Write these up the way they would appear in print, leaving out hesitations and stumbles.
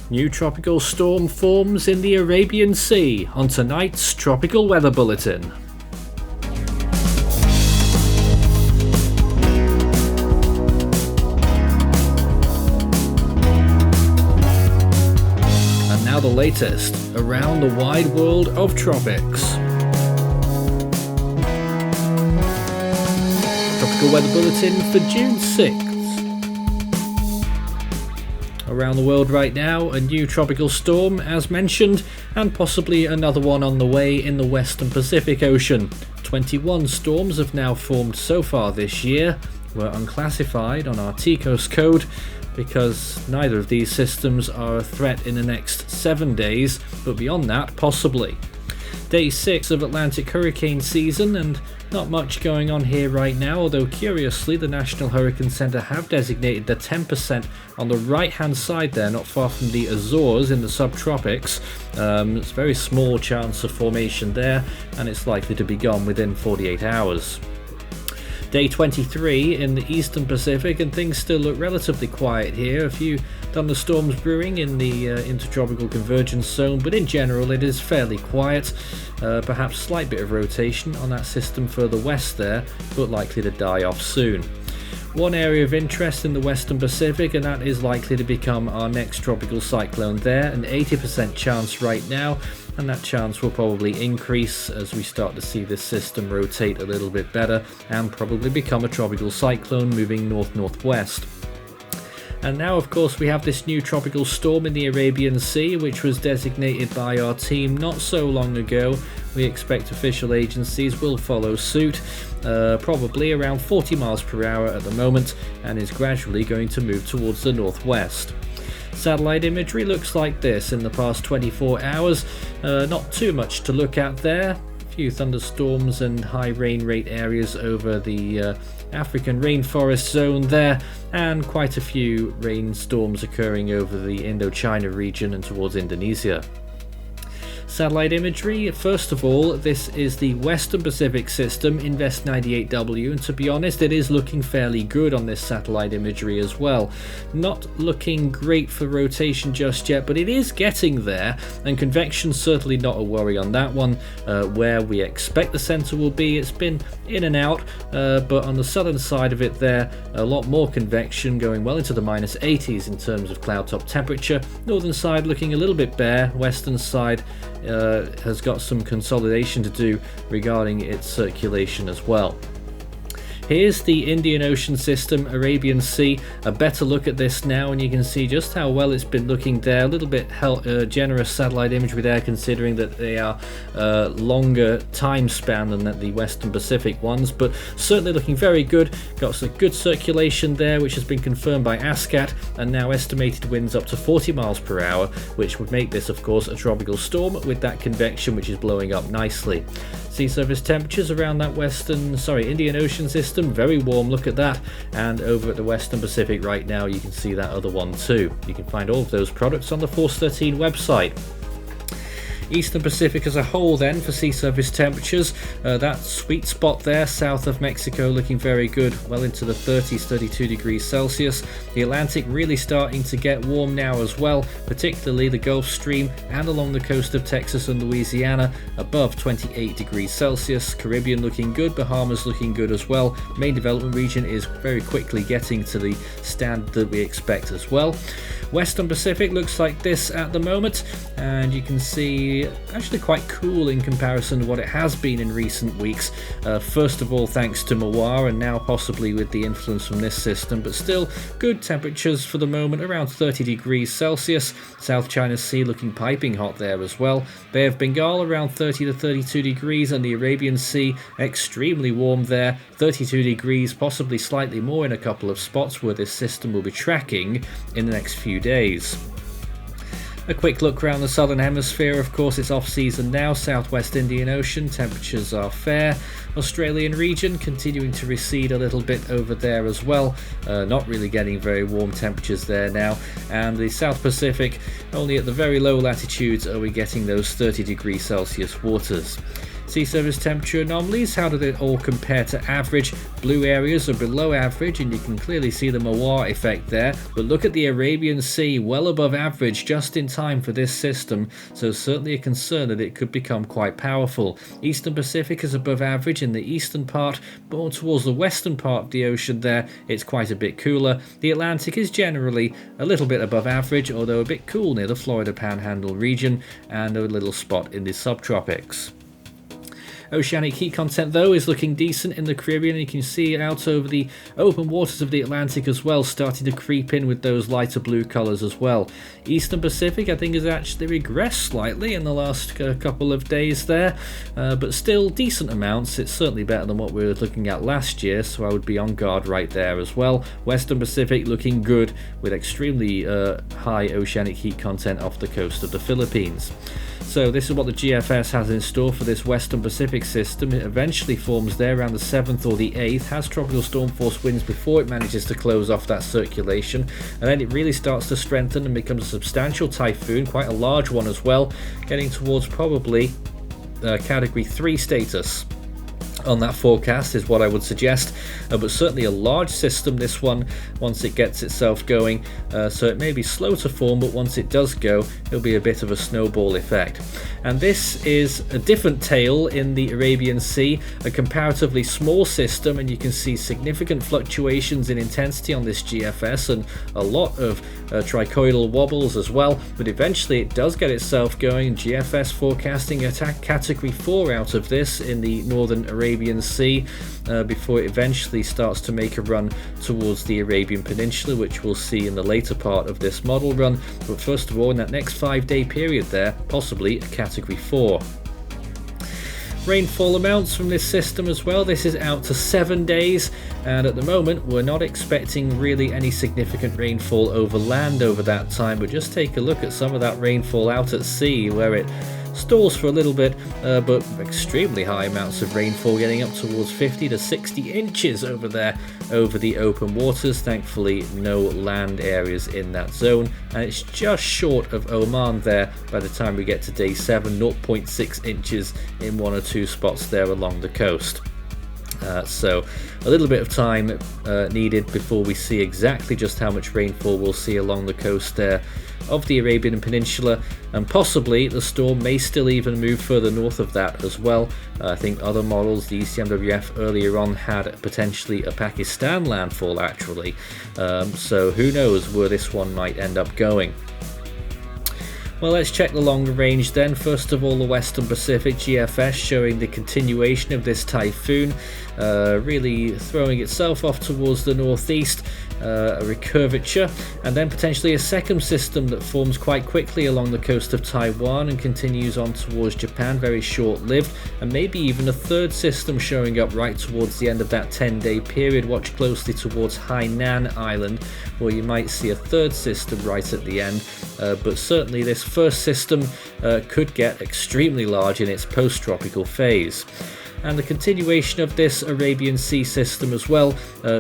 New tropical storm forms in the Arabian Sea on tonight's Tropical Weather Bulletin. And now the latest around the wide world of tropics. Tropical Weather Bulletin for June 6th. Around the world right now, a new tropical storm as mentioned, and possibly another one on the way in the Western Pacific Ocean. 21 storms have now formed so far this year. We're unclassified on our TCOS code because neither of these systems are a threat in the next 7 days, but beyond that, possibly. Day 6 of Atlantic hurricane season, and not much going on here right now, although curiously the National Hurricane Center have designated the 10% on the right hand side there, not far from the Azores in the subtropics. It's a very small chance of formation there, and it's likely to be gone within 48 hours. Day 23 in the Eastern Pacific, and things still look relatively quiet here. A few thunderstorms brewing in the intertropical convergence zone, but in general it is fairly quiet. Perhaps a slight bit of rotation on that system further west there, but likely to die off soon. One area of interest in the Western Pacific, and that is likely to become our next tropical cyclone there, an 80% chance right now, and that chance will probably increase as we start to see this system rotate a little bit better and probably become a tropical cyclone moving north-northwest. And now of course we have this new tropical storm in the Arabian Sea, which was designated by our team not so long ago. We expect official agencies will follow suit, probably around 40 miles per hour at the moment, and is gradually going to move towards the northwest. Satellite imagery looks like this in the past 24 hours, not too much to look at there. A few thunderstorms and high rain rate areas over the African rainforest zone there, and quite a few rainstorms occurring over the Indochina region and towards Indonesia. Satellite imagery, first of all, this is the Western Pacific system, Invest 98W, and to be honest it is looking fairly good on this satellite imagery as well. Not looking great for rotation just yet, but it is getting there, and convection certainly not a worry on that one. Where we expect the center will be, it's been in and out, but on the southern side of it there, a lot more convection, going well into the minus 80s in terms of cloud top temperature. Northern side looking a little bit bare, western side has got some consolidation to do regarding its circulation as well. Here's the Indian Ocean system, Arabian Sea. A better look at this now, and you can see just how well it's been looking there. A little bit generous satellite imagery there, considering that they are longer time span than the Western Pacific ones, but certainly looking very good. Got some good circulation there, which has been confirmed by ASCAT, and now estimated winds up to 40 miles per hour, which would make this, of course, a tropical storm with that convection which is blowing up nicely. Sea surface temperatures around that Indian Ocean system, very warm, look at that. And over at the Western Pacific right now, you can see that other one too. You can find all of those products on the Force 13 website. Eastern Pacific as a whole then for sea surface temperatures, that sweet spot there south of Mexico looking very good, well into the 30s, 32 degrees Celsius. The Atlantic really starting to get warm now as well, particularly the Gulf Stream and along the coast of Texas and Louisiana above 28 degrees Celsius. Caribbean looking good, Bahamas looking good as well. Main development region is very quickly getting to the standard that we expect as well. Western Pacific looks like this at the moment, and you can see actually quite cool in comparison to what it has been in recent weeks. First of all, thanks to Mawar, and now possibly with the influence from this system, but still good temperatures for the moment, around 30 degrees Celsius. South China Sea looking piping hot there as well. Bay of Bengal around 30 to 32 degrees, and the Arabian Sea extremely warm there, 32 degrees, possibly slightly more in a couple of spots where this system will be tracking in the next few days. A quick look around the southern hemisphere, of course it's off season now, southwest Indian Ocean, temperatures are fair. Australian region continuing to recede a little bit over there as well, not really getting very warm temperatures there now. And the South Pacific, only at the very low latitudes are we getting those 30 degrees Celsius waters. Sea surface temperature anomalies, how did it all compare to average? Blue areas are below average, and you can clearly see the Mawar effect there, but look at the Arabian Sea, well above average just in time for this system, so certainly a concern that it could become quite powerful. Eastern Pacific is above average in the eastern part, but more towards the western part of the ocean there, it's quite a bit cooler. The Atlantic is generally a little bit above average, although a bit cool near the Florida Panhandle region, and a little spot in the subtropics. Oceanic heat content though is looking decent in the Caribbean. You can see out over the open waters of the Atlantic as well, starting to creep in with those lighter blue colours as well. Eastern Pacific I think has actually regressed slightly in the last couple of days there, but still decent amounts. It's certainly better than what we were looking at last year, so I would be on guard right there as well. Western Pacific looking good with extremely high oceanic heat content off the coast of the Philippines. So this is what the GFS has in store for this Western Pacific system. It eventually forms there around the 7th or the 8th, has tropical storm force winds before it manages to close off that circulation, and then it really starts to strengthen and becomes a substantial typhoon, quite a large one as well, getting towards probably category 3 status on that forecast is what I would suggest, but certainly a large system, this one, once it gets itself going, so it may be slow to form, but once it does go, it'll be a bit of a snowball effect. And this is a different tale in the Arabian Sea, a comparatively small system, and you can see significant fluctuations in intensity on this GFS and a lot of trichoidal wobbles as well, but eventually it does get itself going. GFS forecasting a category 4 out of this in the northern Arabian Sea before it eventually starts to make a run towards the Arabian Peninsula, which we'll see in the later part of this model run. But first of all, in that next 5-day period there, possibly a category 4. Rainfall amounts from this system as well. This is out to 7 days, and at the moment we're not expecting really any significant rainfall over land over that time, but just take a look at some of that rainfall out at sea where it stalls for a little bit, but extremely high amounts of rainfall, getting up towards 50 to 60 inches over there over the open waters. Thankfully no land areas in that zone, and it's just short of Oman there by the time we get to day 7, 0.6 inches in 1 or 2 spots there along the coast. So a little bit of time needed before we see exactly just how much rainfall we'll see along the coast there of the Arabian Peninsula, and possibly the storm may still even move further north of that as well. I think other models, the ECMWF earlier on, had potentially a Pakistan landfall actually, so who knows where this one might end up going. Well, let's check the longer range then. First of all, the Western Pacific GFS showing the continuation of this typhoon, really throwing itself off towards the northeast, a recurvature, and then potentially a second system that forms quite quickly along the coast of Taiwan and continues on towards Japan, very short-lived, and maybe even a third system showing up right towards the end of that 10-day period. Watch closely towards Hainan Island, where you might see a third system right at the end, but certainly this first system could get extremely large in its post-tropical phase. And the continuation of this Arabian Sea system as well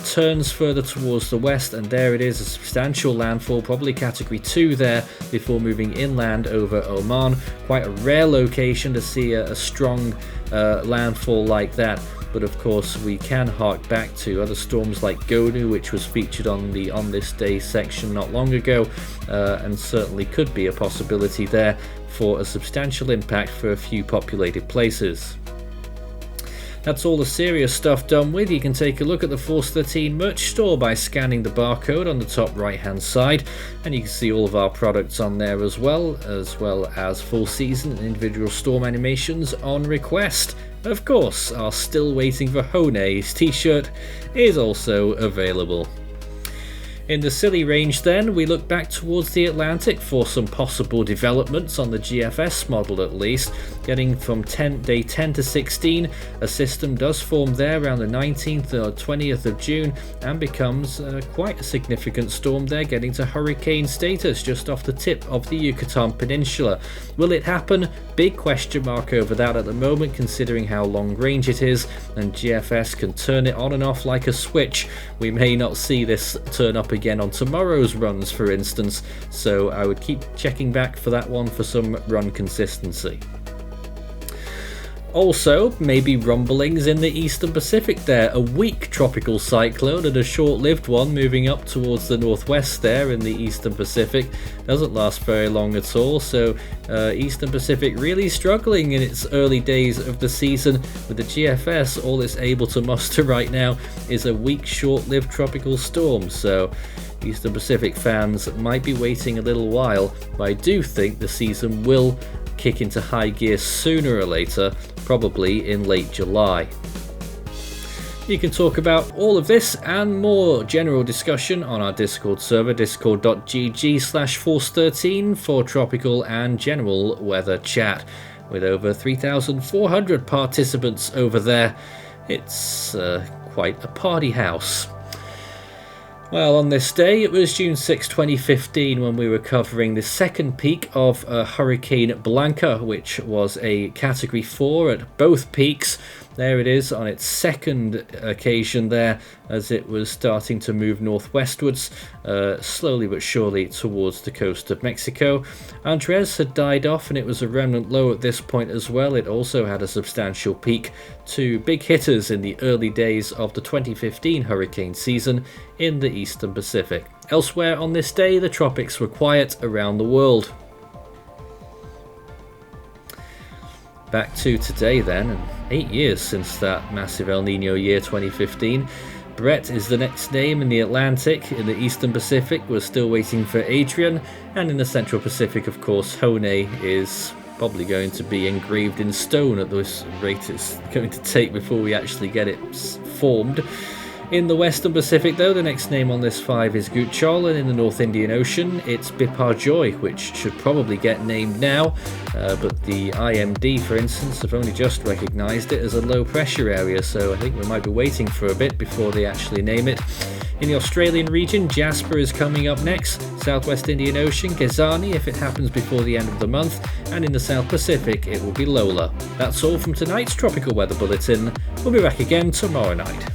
turns further towards the west, and there it is, a substantial landfall, probably category 2 there, before moving inland over Oman. Quite a rare location to see a strong landfall like that, but of course we can hark back to other storms like Gonu, which was featured on the On This Day section not long ago, and certainly could be a possibility there for a substantial impact for a few populated places. That's all the serious stuff done with. You can take a look at the Force 13 merch store by scanning the barcode on the top right hand side, and you can see all of our products on there as well as full season and individual storm animations on request. Of course, our Still Waiting for Hone's t-shirt is also available. In the Scilly range then, we look back towards the Atlantic for some possible developments on the GFS model at least. Getting from day 10 to 16, a system does form there around the 19th or 20th of June and becomes quite a significant storm there, getting to hurricane status just off the tip of the Yucatan Peninsula. Will it happen? Big question mark over that at the moment, considering how long range it is, and GFS can turn it on and off like a switch. We may not see this turn up again on tomorrow's runs, for instance, so I would keep checking back for that one for some run consistency. Also, maybe rumblings in the eastern Pacific there. A weak tropical cyclone and a short-lived one moving up towards the northwest there in the eastern Pacific. Doesn't last very long at all, so eastern Pacific really struggling in its early days of the season. With the GFS, all it's able to muster right now is a weak, short-lived tropical storm. So eastern Pacific fans might be waiting a little while, but I do think the season will kick into high gear sooner or later, probably in late July. You can talk about all of this and more general discussion on our Discord server, discord.gg/force13 for tropical and general weather chat. With over 3,400 participants over there, it's quite a party house. Well, on this day, it was June 6, 2015, when we were covering the second peak of Hurricane Blanca, which was a Category 4 at both peaks. There it is on its second occasion there, as it was starting to move northwestwards, slowly but surely towards the coast of Mexico. Andres had died off and it was a remnant low at this point as well. It also had a substantial peak. Two big hitters in the early days of the 2015 hurricane season in the eastern Pacific. Elsewhere on this day, the tropics were quiet around the world. Back to today then, and 8 years since that massive El Nino year 2015. Brett is the next name in the Atlantic. In the eastern Pacific, we're still waiting for Adrian, and in the central Pacific, of course, Hone is probably going to be engraved in stone at this rate it's going to take before we actually get it formed. In the western Pacific, though, the next name on this 5 is Guchol, and in the North Indian Ocean, it's Biparjoy, which should probably get named now, but the IMD, for instance, have only just recognised it as a low-pressure area, so I think we might be waiting for a bit before they actually name it. In the Australian region, Jasper is coming up next, Southwest Indian Ocean, Gezani if it happens before the end of the month, and in the South Pacific, it will be Lola. That's all from tonight's Tropical Weather Bulletin. We'll be back again tomorrow night.